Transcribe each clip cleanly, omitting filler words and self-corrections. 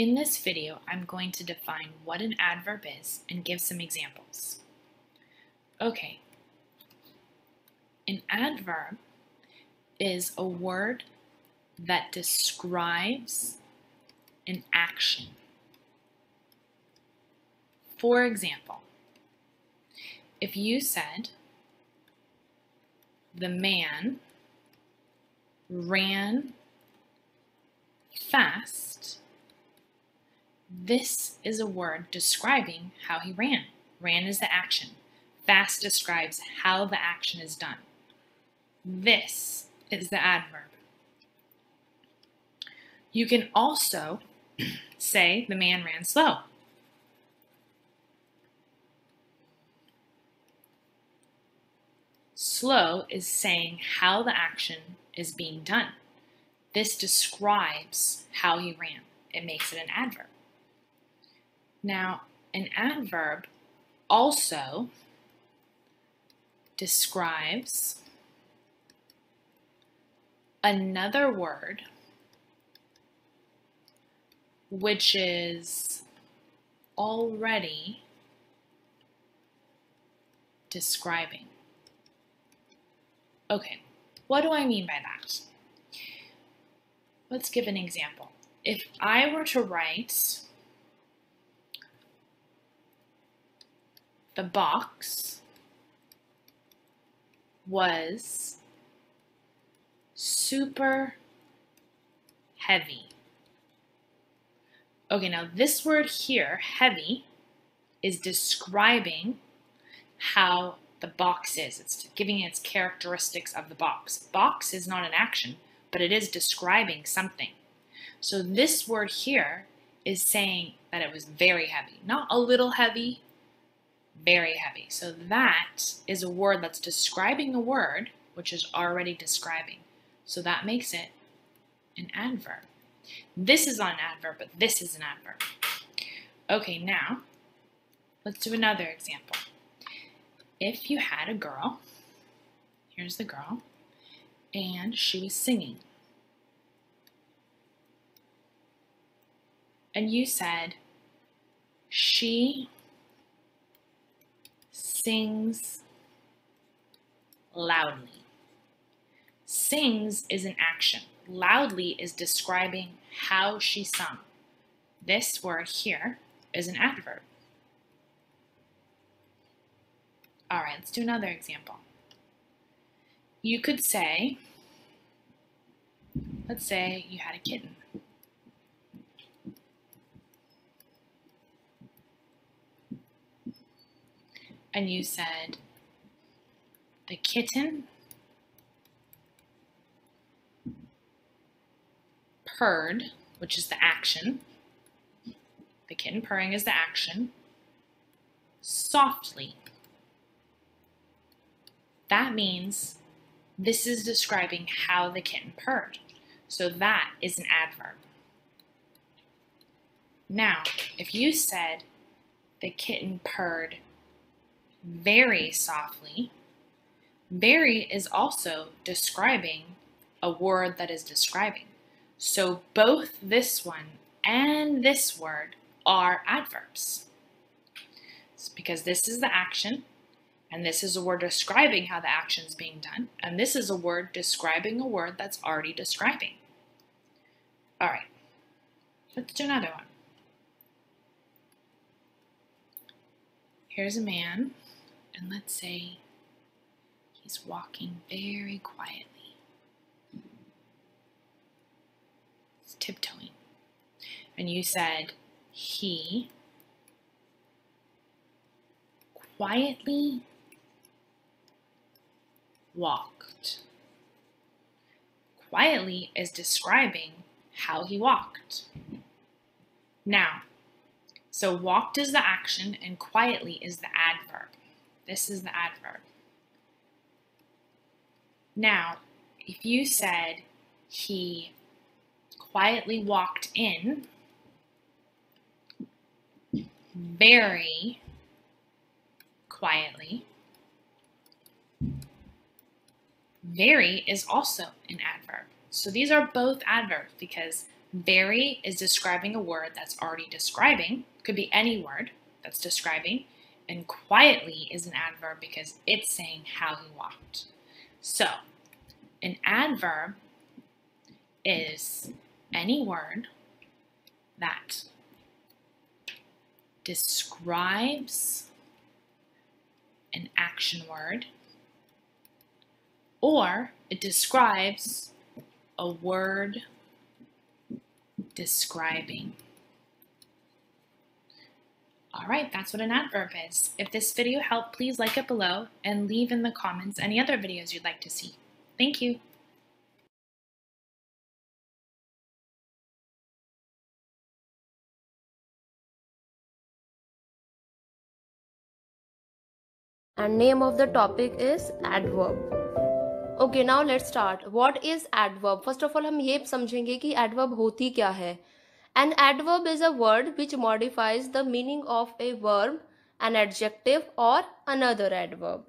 In this video, I'm going to define what an adverb is and give some examples. Okay, an adverb is a word that describes an action. For example, if you said, the man ran fast, this is a word describing how he ran. Ran is the action. Fast describes how the action is done. This is the adverb. You can also say the man ran slow. Slow is saying how the action is being done. This describes how he ran. It makes it an adverb. Now, an adverb also describes another word which is already describing. Okay, what do I mean by that? Let's give an example. If I were to write the box was super heavy. Okay, now this word here, heavy, is describing how the box is. It's giving its characteristics of the box. Box is not an action, but it is describing something. So this word here is saying that it was very heavy. Not a little heavy, very heavy. So that is a word that's describing a word which is already describing. So that makes it an adverb. This is not an adverb, but this is an adverb. Okay, now let's do another example. If you had a girl, here's the girl, and she was singing. And you said, she sings loudly. Sings is an action. Loudly is describing how she sung. This word here is an adverb. All right, let's do another example. You could say, let's say you had a kitten. And you said, the kitten purred, which is the action. The kitten purring is the action. Softly. That means this is describing how the kitten purred. So that is an adverb. Now, if you said the kitten purred very softly, very is also describing a word that is describing. So both this one and this word are adverbs. It's because this is the action, and this is a word describing how the action is being done, and this is a word describing a word that's already describing. All right, let's do another one. Here's a man, and let's say he's walking very quietly. He's tiptoeing. And you said he quietly walked. Quietly is describing how he walked. Now, so walked is the action and quietly is the adverb. This is the adverb. Now, if you said he quietly walked in very quietly, very is also an adverb. So these are both adverbs because Very is describing a word that's already describing, could be any word that's describing, and quietly is an adverb because it's saying how he walked. So, an adverb is any word that describes an action word, or it describes a word describing. All right, that's what an adverb is. If this video helped, please like it below and leave in the comments any other videos you'd like to see. Thank you. And name of the topic is adverb. Okay, now let's start. What is adverb? First of all, हम ये समझेंगे कि adverb होती क्या है. An adverb is a word which modifies the meaning of a verb, an adjective or another adverb.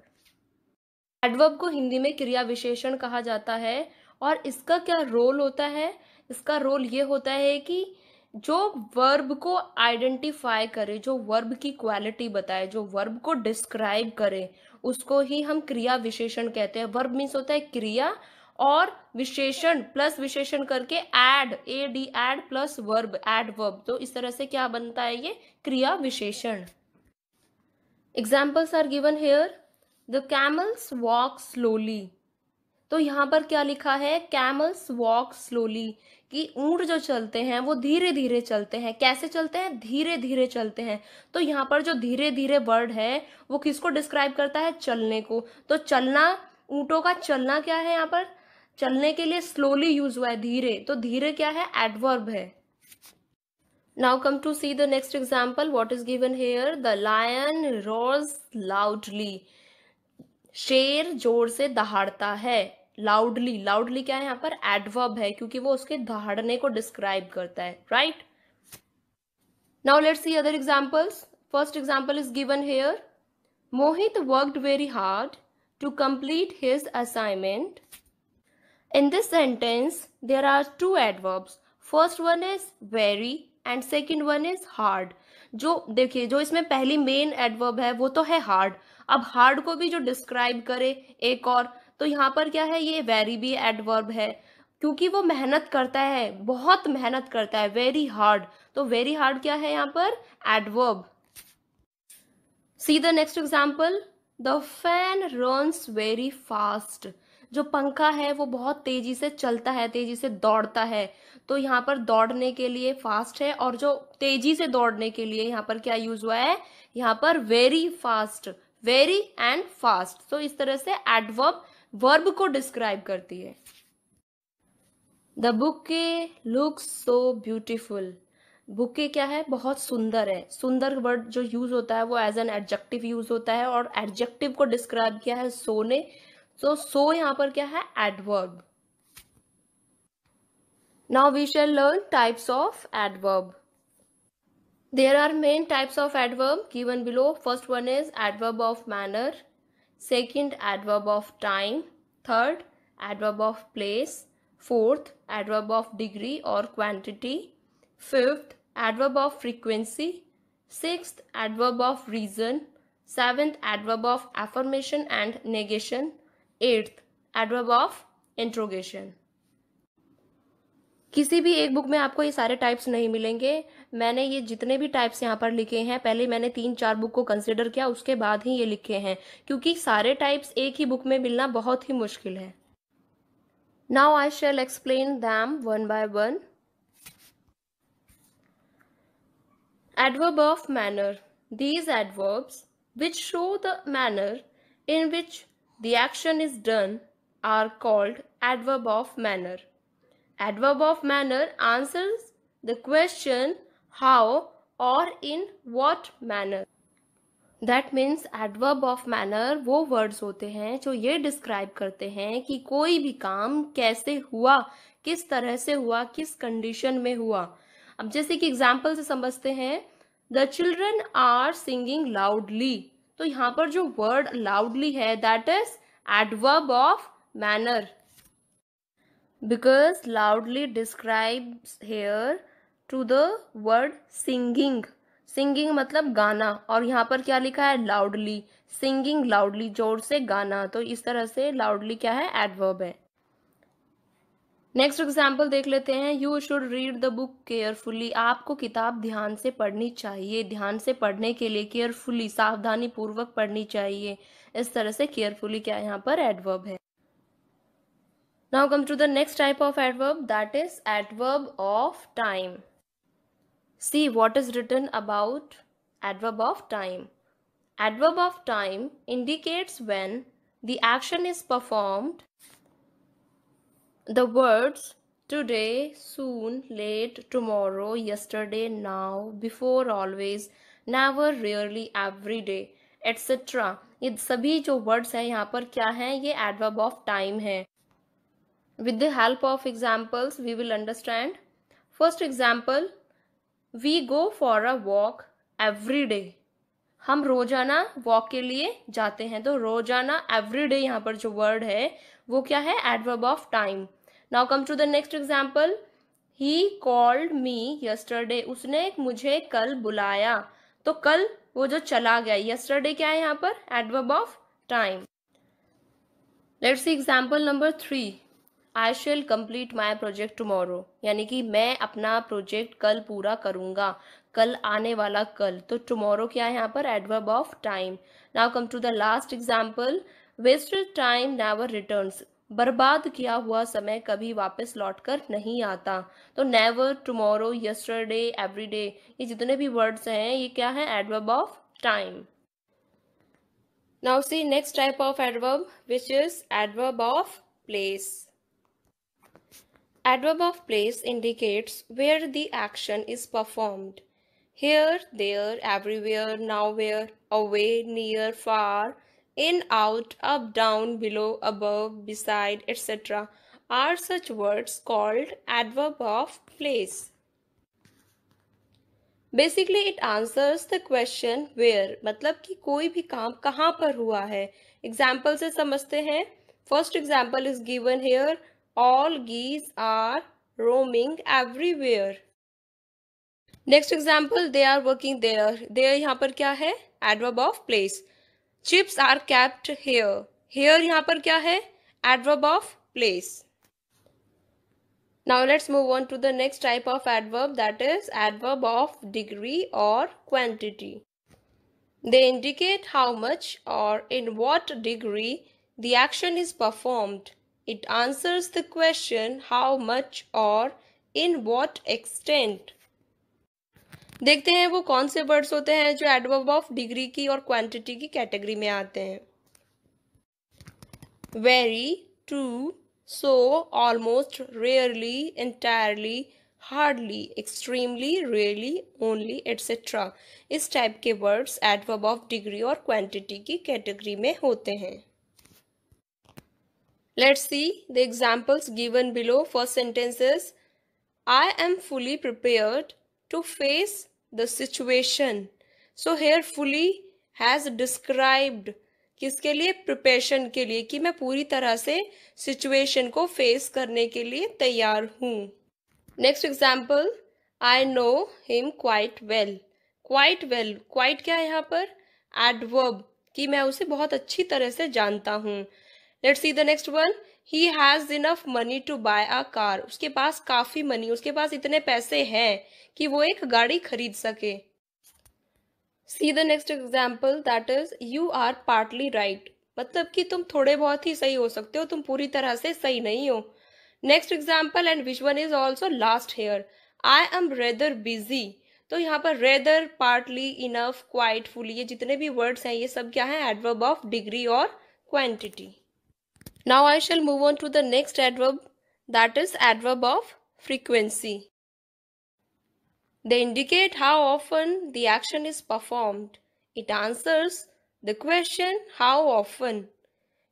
Adverb को हिंदी में क्रिया विशेषण कहा जाता है और इसका क्या रोल होता है? इसका रोल ये होता है कि जो वर्ब को आइडेंटिफाई करे, जो वर्ब की क्वालिटी बताए, जो वर्ब को डिस्क्राइब करे, उसको ही हम क्रिया विशेषण कहते हैं. वर्ब मीन्स होता है क्रिया और विशेषण प्लस विशेषण करके ad, ad plus verb, adverb. तो इस तरह से क्या बनता है ये क्रिया विशेषण. Examples are given here. The camels walk slowly. तो यहाँ पर क्या लिखा है? कैमल्स वॉक स्लोली, कि ऊंट जो चलते हैं वो धीरे धीरे चलते हैं. कैसे चलते हैं? धीरे धीरे चलते हैं. तो यहाँ पर जो धीरे धीरे वर्ड है वो किसको डिस्क्राइब करता है? चलने को. तो चलना, ऊंटों का चलना क्या है? यहाँ पर चलने के लिए स्लोली यूज हुआ है, धीरे. तो धीरे क्या है? एडवर्ब है. Now come to see the next example. What is given here? The lion roars loudly. शेर जोर से दहाड़ता है. लाउडली, लाउडली क्या है यहाँ पर? एडवर्ब है, क्योंकि वो उसके दहाड़ने को डिस्क्राइब करता है. Right. Now let's see other examples. First example is given here. Mohit worked very hard to complete his assignment. In this sentence, there are two adverbs. First one is very and second one is hard. जो देखिए, जो इसमें पहली main adverb है वो तो है hard. अब हार्ड को भी जो डिस्क्राइब करे एक और, तो यहाँ पर क्या है? ये वेरी भी एडवर्ब है, क्योंकि वो मेहनत करता है, बहुत मेहनत करता है. वेरी हार्ड, तो वेरी हार्ड क्या है यहाँ पर? Adverb. See the next example. The fan runs very fast. जो पंखा है वो बहुत तेजी से चलता है, तेजी से दौड़ता है. तो यहाँ पर दौड़ने के लिए फास्ट है, और जो तेजी से दौड़ने के लिए यहाँ पर क्या यूज हुआ है? यहाँ पर very fast, very and fast. तो इस तरह से एडवर्ब वर्ब को डिस्क्राइब करती है. The bouquet looks so beautiful. Bouquet क्या है? बहुत सुंदर है. सुंदर वर्ड जो यूज होता है वो एज एन एडजेक्टिव यूज होता है, और एडजेक्टिव को डिस्क्राइब किया है सो ने. तो सो यहाँ पर क्या है? Adverb. Now we shall learn types of adverb. There are main types of adverb given below. First one is adverb of manner. Second, adverb of time. Third, adverb of place. Fourth, adverb of degree or quantity. Fifth, adverb of frequency. Sixth, adverb of reason. Seventh, adverb of affirmation and negation. Eighth, adverb of interrogation. किसी भी एक book में आपको ये सारे types नहीं मिलेंगे. मैंने ये जितने भी टाइप्स यहाँ पर लिखे हैं, पहले मैंने 3-4 बुक को कंसिडर किया, उसके बाद ही ये लिखे हैं, क्योंकि सारे टाइप्स एक ही बुक में मिलना बहुत ही मुश्किल है. Now I shall explain them one by one. Adverb of manner. These adverbs which show the manner in which the action is done are called adverb of manner. Adverb of manner answers the question how or in what manner. That means adverb of manner वो words होते हैं जो ये describe करते हैं कि कोई भी काम कैसे हुआ, किस तरह से हुआ, किस condition में हुआ. अब जैसे कि example से समझते हैं. The children are singing loudly. तो यहाँ पर जो word loudly है that is adverb of manner. Because loudly describes here to the word singing. Singing मतलब गाना, और यहाँ पर क्या लिखा है? loudly. Singing loudly, जोर से गाना. तो इस तरह से loudly क्या है? adverb है. नेक्स्ट एग्जाम्पल देख लेते हैं. You should read the book carefully. आपको किताब ध्यान से पढ़नी चाहिए. ध्यान से पढ़ने के लिए केयरफुली, सावधानी पूर्वक पढ़नी चाहिए. इस तरह से केयरफुली क्या यहाँ पर एडवर्ब है. Now come to the next type of adverb, that is adverb of time. See what is written about adverb of time. Adverb of time indicates when the action is performed. The words today, soon, late, tomorrow, yesterday, now, before, always, never, rarely, every day, etc. ये सभी जो words हैं यहाँ पर क्या हैं? ये adverb of time है. With the help of examples, we will understand. First example, we go for a walk every day. हम रोजाना वॉक के लिए जाते हैं. तो रोजाना एवरीडे यहाँ पर जो वर्ड है वो क्या है? Adverb of time. Now come to the next example. He called me yesterday. उसने मुझे कल बुलाया. तो कल वो जो चला गया, यस्टरडे क्या है यहाँ पर? Adverb of time. Let's see example number 3. I shall complete my project tomorrow. यानी कि मैं अपना प्रोजेक्ट कल पूरा करूंगा. कल आने वाला कल. तो टुमारो क्या है यहाँ पर? Adverb of time. Now come to the last example. Wasted time never returns. बर्बाद किया हुआ समय कभी वापस लौटकर नहीं आता. तो नेवर, टुमारो, यस्टरडे, एवरीडे, ये जितने भी वर्ड्स हैं ये क्या है? Adverb of time. Now see next type of adverb which is adverb of place. Adverb of place indicates where the action is performed. Here, there, everywhere, nowhere, away, near, far, in, out, up, down, below, above, beside, etc. are such words called adverb of place. Basically, it answers the question where. मतलब कि कोई भी काम कहाँ पर हुआ है. Example से समझते हैं. First example is given here. All geese are roaming everywhere. Next example, they are working there. There यहाँ पर क्या है? Adverb of place. Chips are kept here. Here यहाँ पर क्या है? Adverb of place. Now let's move on to the next type of adverb, that is adverb of degree or quantity. They indicate how much or in what degree the action is performed. It answers the question how much or in what extent. देखते हैं वो कौन से words होते हैं जो adverb of degree की और क्वांटिटी की कैटेगरी में आते हैं. Very, true, so, almost, rarely, entirely, hardly, extremely, really, only, etcetera. इस टाइप के वर्ड्स एडवर्ब ऑफ डिग्री और क्वांटिटी की कैटेगरी में होते हैं. Let's see the examples given below. First sentence is, I am fully prepared to face the situation. So here fully has described किसके लिए? Preparation के लिए, कि मैं पूरी तरह से सिचुएशन को फेस करने के लिए तैयार हूँ. Next example, I know him quite well. Quite well, quite क्या है यहाँ पर? एडवर्ब, कि मैं उसे बहुत अच्छी तरह से जानता हूँ. Let's see the next one. He has enough money to buy a car. उसके पास काफी मनी, उसके पास इतने पैसे हैं कि वो एक गाड़ी खरीद सके. See the next example, that is you are partly right. मतलब कि तुम थोड़े बहुत ही सही हो सकते हो, तुम पूरी तरह से सही नहीं हो. Next example, and which one is also last here. I am rather busy. तो यहाँ पर rather, partly, enough, quite, fully, ये जितने भी words हैं ये सब क्या है? Adverb of degree और quantity. Now I shall move on to the next adverb, that is adverb of frequency. They indicate how often the action is performed. It answers the question how often.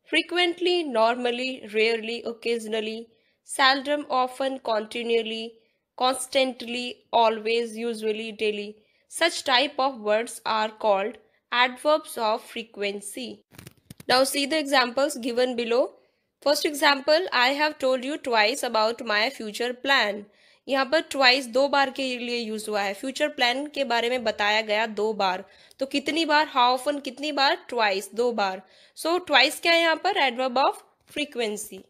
Frequently, normally, rarely, occasionally, seldom, often, continually, constantly, always, usually, daily. Such type of words are called adverbs of frequency. Now see the examples given below. First example, I have told you twice about my future plan. यहाँ पर twice 2 बार के लिए use हुआ है। Future plan के बारे में बताया गया 2 बार, तो कितनी बार, हाउ ऑफन, कितनी बार, ट्वाइस, 2 बार। सो ट्वाइस क्या है यहाँ पर, adverb of frequency.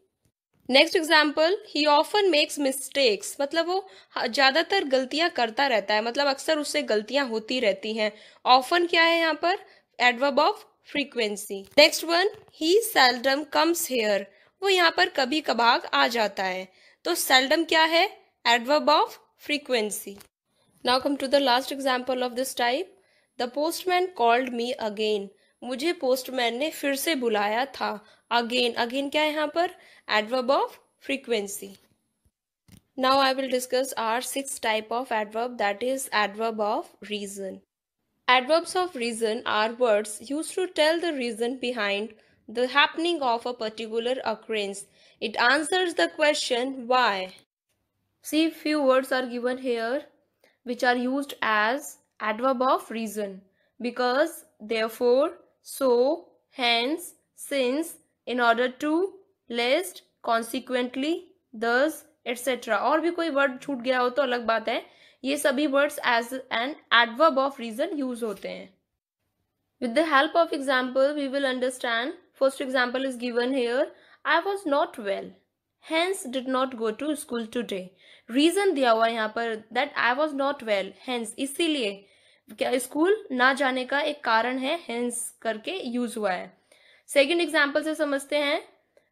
Next example, he often makes mistakes, मतलब वो ज्यादातर गलतियां करता रहता है, मतलब अक्सर उससे गलतियां होती रहती हैं। ऑफन क्या है यहाँ पर, adverb of frequency. Next one, he seldom comes here, वो यहाँ पर कभी कभार आ जाता है, तो सेल्डम क्या है, adverb of frequency. Now come to the last example of this type, the postman called me again, मुझे पोस्टमैन ने फिर से बुलाया था। अगेन, अगेन क्या है यहाँ पर, adverb of frequency. Now I will discuss our 6th type of adverb, that is adverb of reason. Adverbs of reason are words used to tell the reason behind the happening of a particular occurrence. It answers the question why. See, few words are given here which are used as adverb of reason: because, therefore, so, hence, since, in order to, lest, consequently, thus, etc. और भी कोई word छूट गया हो तो अलग बात है, ये सभी words as an adverb of reason use होते हैं। With the help of example, we will understand. First example is given here. I was not well, hence did not go to school today. Reason दिया हुआ है यहाँ पर that I was not well, hence, इसीलिए क्या school ना जाने का एक कारण है, hence करके यूज हुआ है। सेकेंड एग्जाम्पल से समझते हैं।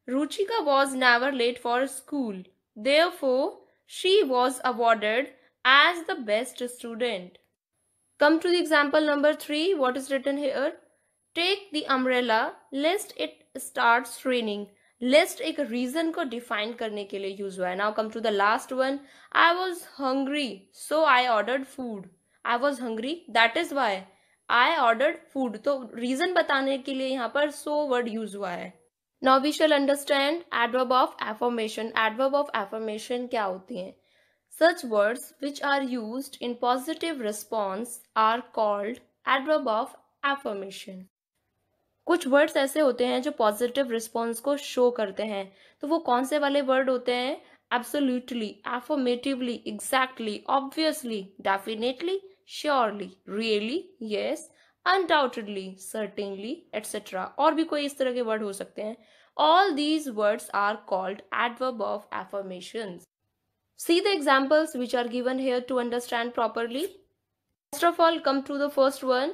Ruchika was never late for school, therefore she was awarded as the best student. Come to the example number 3. What is written here? Take the umbrella lest it starts raining. Lest एक reason को define करने के लिए use हुआ है। Now come to the last one. I was hungry, so I ordered food. I was hungry, that is why I ordered food. तो reason बताने के लिए यहाँ पर so word use हुआ है। Now we shall understand adverb of affirmation. Adverb of affirmation क्या होती हैं? Such words which are used in positive response are called adverb of affirmation. कुछ वर्ड्स ऐसे होते हैं जो पॉजिटिव रिस्पॉन्स को शो करते हैं, तो वो कौन से वाले वर्ड होते हैं? Absolutely, affirmatively, exactly, obviously, definitely, surely, really, yes, undoubtedly, certainly, etcetera. और भी कोई इस तरह के वर्ड हो सकते हैं। All these words are called adverb of affirmations. See the examples which are given here to understand properly. First of all, come to the first one.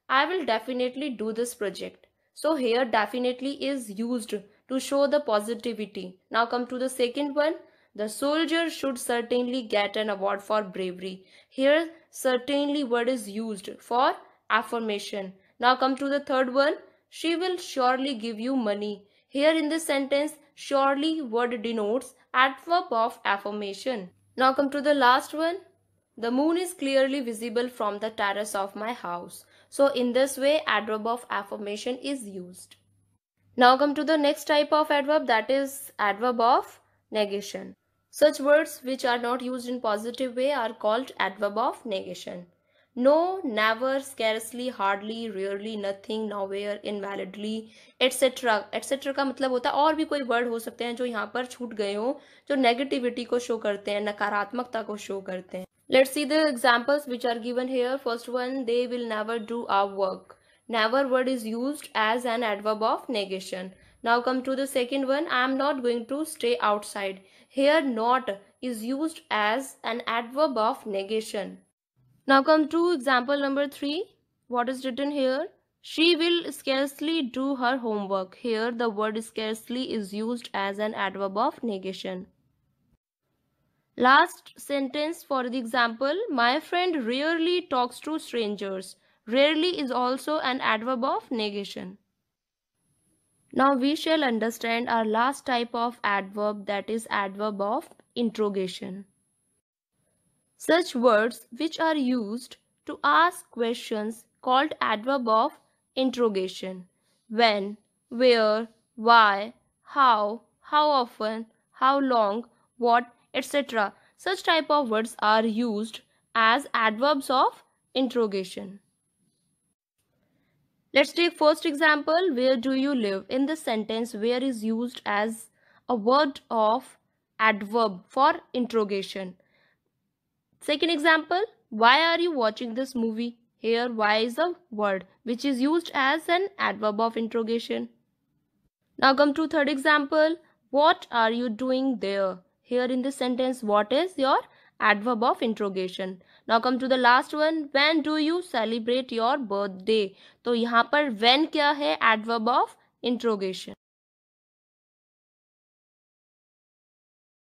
I will definitely do this project. So here definitely is used to show the positivity. Now come to the second one. The soldier should certainly get an award for bravery. Here certainly word is used for affirmation. Now come to the third one. She will surely give you money. Here in this sentence, surely word denotes adverb of affirmation. Now come to the last one. The moon is clearly visible from the terrace of my house. So in this way, adverb of affirmation is used. Now come to the next type of adverb, that is adverb of negation. Such words which are not used in positive way are called adverb of negation. No, never, scarcely, hardly, rarely, nothing, nowhere, invalidly, etc. etc. का मतलब होता है और भी कोई word हो सकते हैं जो यहाँ पर छूट गए हो, जो नेगेटिविटी को शो करते हैं, नकारात्मकता को शो करते हैं। Let's see the examples which are given here. First one, they will never do our work. Never word is used as an adverb of negation. Now come to the second one. I am not going to stay outside. Here not is used as an adverb of negation. Now come to example number 3. What is written here? She will scarcely do her homework. Here the word scarcely is used as an adverb of negation. Last sentence for the example. My friend rarely talks to strangers. Rarely is also an adverb of negation. Now we shall understand our last type of adverb, that is adverb of interrogation. Such words which are used to ask questions called adverb of interrogation. When, where, why, how often, how long, what, etc. Such type of words are used as adverbs of interrogation. Let's take first example. Where do you live? In this sentence, where is used as a word of adverb for interrogation. Second example, why are you watching this movie? Here, why is a word which is used as an adverb of interrogation. Now come to third example, what are you doing there? Here in this sentence, what is your adverb of interrogation. Now come to the last one, when do you celebrate your birthday? तो यहाँ पर when क्या है? Adverb of interrogation.